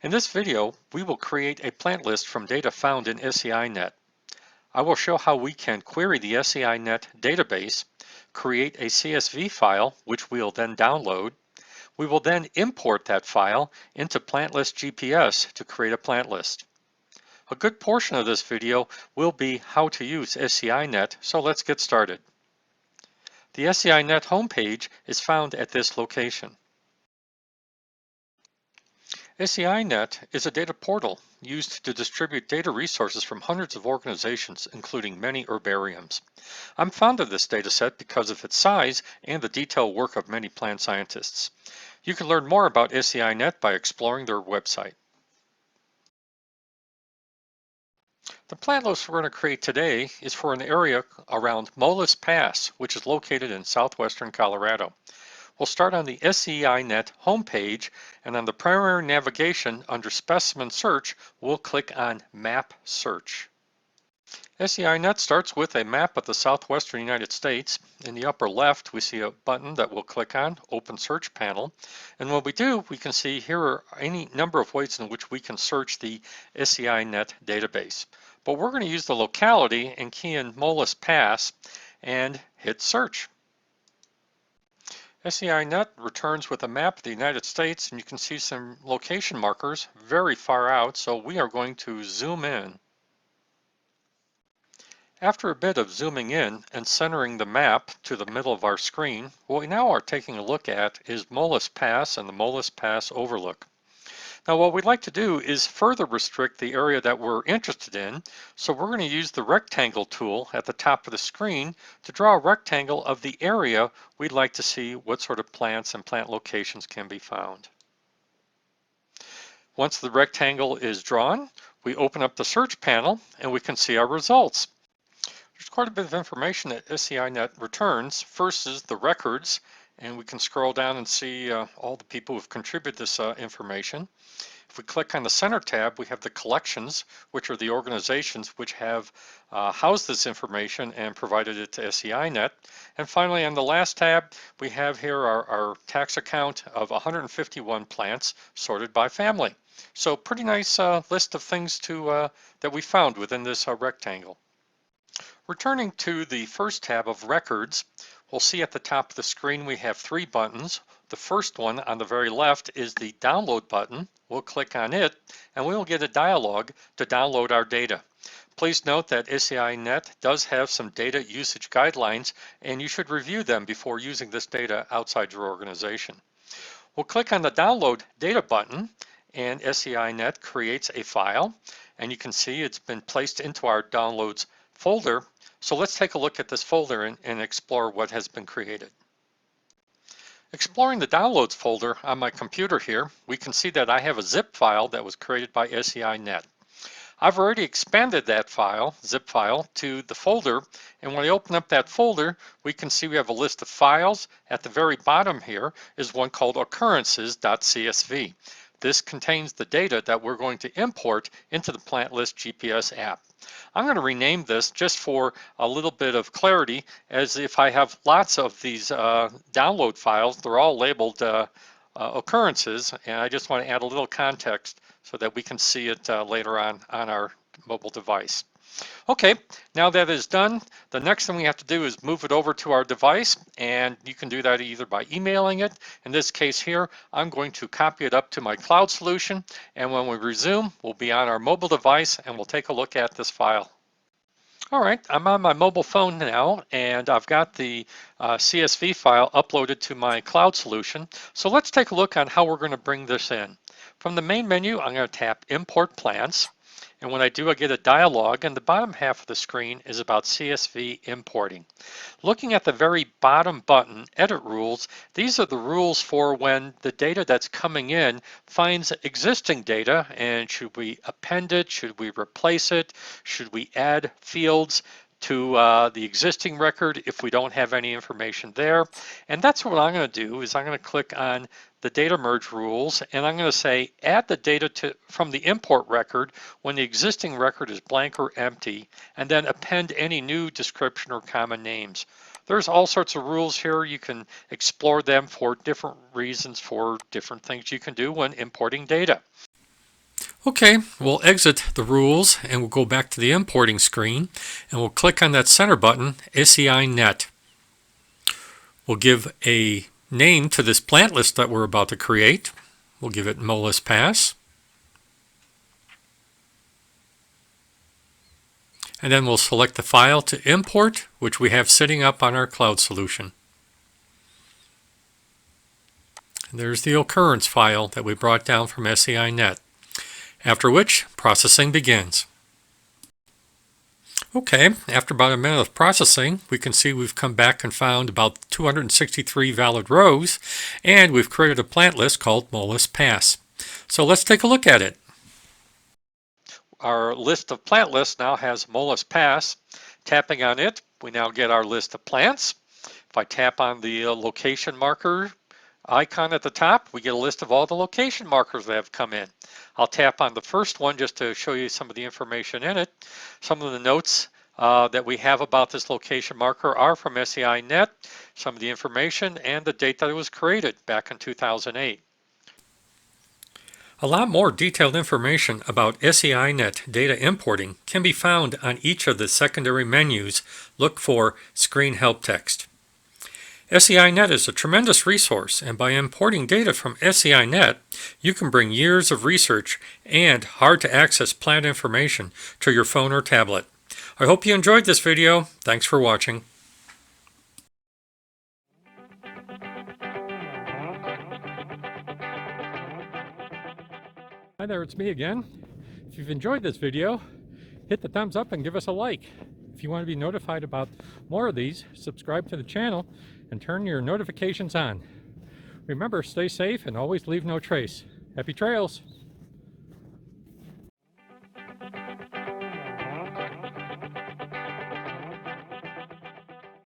In this video, we will create a plant list from data found in SEINet. I will show how we can query the SEINet database, create a CSV file, which we'll then download. We will then import that file into Plant List GPS to create a plant list. A good portion of this video will be how to use SEINet, so let's get started. The SEINet homepage is found at this location. SEINet is a data portal used to distribute data resources from hundreds of organizations, including many herbariums. I'm fond of this data set because of its size and the detailed work of many plant scientists. You can learn more about SEINet by exploring their website. The plant list we're going to create today is for an area around Molas Pass, which is located in southwestern Colorado. We'll start on the SEINet homepage, and on the primary navigation under Specimen Search, we'll click on Map Search. SEINet starts with a map of the southwestern United States. In the upper left, we see a button that we'll click on, Open Search Panel. And when we do, we can see here are any number of ways in which we can search the SEINet database. But we're going to use the locality and key in Molas Pass and hit Search. SEINet returns with a map of the United States, and you can see some location markers very far out, so we are going to zoom in. After a bit of zooming in and centering the map to the middle of our screen, what we now are taking a look at is Molas Pass and the Molas Pass overlook. Now what we'd like to do is further restrict the area that we're interested in, so we're going to use the rectangle tool at the top of the screen to draw a rectangle of the area we'd like to see what sort of plants and plant locations can be found. Once the rectangle is drawn, we open up the search panel and we can see our results. There's quite a bit of information that SEINet returns. First is the records, and we can scroll down and see all the people who've contributed this information. If we click on the center tab, we have the collections, which are the organizations which have housed this information and provided it to SEINet. And finally, on the last tab, we have here our tax account of 151 plants sorted by family. So pretty nice list of things that we found within this rectangle. Returning to the first tab of records, we'll see at the top of the screen we have three buttons. The first one on the very left is the download button. We'll click on it and we will get a dialog to download our data. Please note that SEINet does have some data usage guidelines, and you should review them before using this data outside your organization. We'll click on the download data button and SEINet creates a file, and you can see it's been placed into our downloads folder. So let's take a look at this folder and explore what has been created. Exploring the downloads folder on my computer here, we can see that I have a zip file that was created by SEINet. I've already expanded that file, zip file, to the folder, and when I open up that folder, we can see we have a list of files. At the very bottom here is one called occurrences.csv. This contains the data that we're going to import into the Plant List GPS app. I'm going to rename this just for a little bit of clarity, as if I have lots of these download files, they're all labeled occurrences, and I just want to add a little context so that we can see it later on our mobile device. Okay, now that is done, the next thing we have to do is move it over to our device, and you can do that either by emailing it. In this case here, I'm going to copy it up to my cloud solution, and when we resume, we'll be on our mobile device and we'll take a look at this file. All right, I'm on my mobile phone now, and I've got the CSV file uploaded to my cloud solution. So let's take a look on how we're going to bring this in. From the main menu, I'm going to tap Import Plants. And when I do, I get a dialog, and the bottom half of the screen is about CSV importing. Looking at the very bottom button, Edit Rules, these are the rules for when the data that's coming in finds existing data, and should we append it, should we replace it, should we add fields to the existing record if we don't have any information there. And that's what I'm going to do, is I'm going to click on the data merge rules, and I'm going to say add the data from the import record when the existing record is blank or empty, and then append any new description or common names. There's all sorts of rules here. You can explore them for different reasons, for different things you can do when importing data. Okay, we'll exit the rules and we'll go back to the importing screen and we'll click on that center button, SEINet. We'll give a name to this plant list that we're about to create. We'll give it Mollis Pass. And then we'll select the file to import, which we have sitting up on our cloud solution. And there's the occurrence file that we brought down from SEINet, after which processing begins. Okay, after about a minute of processing, we can see we've come back and found about 263 valid rows, and we've created a plant list called Mollis Pass. So let's take a look at it. Our list of plant lists now has Mollis Pass. Tapping on it, we now get our list of plants. If I tap on the location marker icon at the top, we get a list of all the location markers that have come in. I'll tap on the first one just to show you some of the information in it. Some of the notes that we have about this location marker are from SEINet, some of the information and the date that it was created back in 2008. A lot more detailed information about SEINet data importing can be found on each of the secondary menus. Look for Screen Help Text. SEINet is a tremendous resource, and by importing data from SEINet, you can bring years of research and hard-to-access plant information to your phone or tablet. I hope you enjoyed this video. Thanks for watching. Hi there, it's me again. If you've enjoyed this video, hit the thumbs up and give us a like. If you want to be notified about more of these, subscribe to the channel and turn your notifications on. Remember, stay safe and always leave no trace. Happy trails!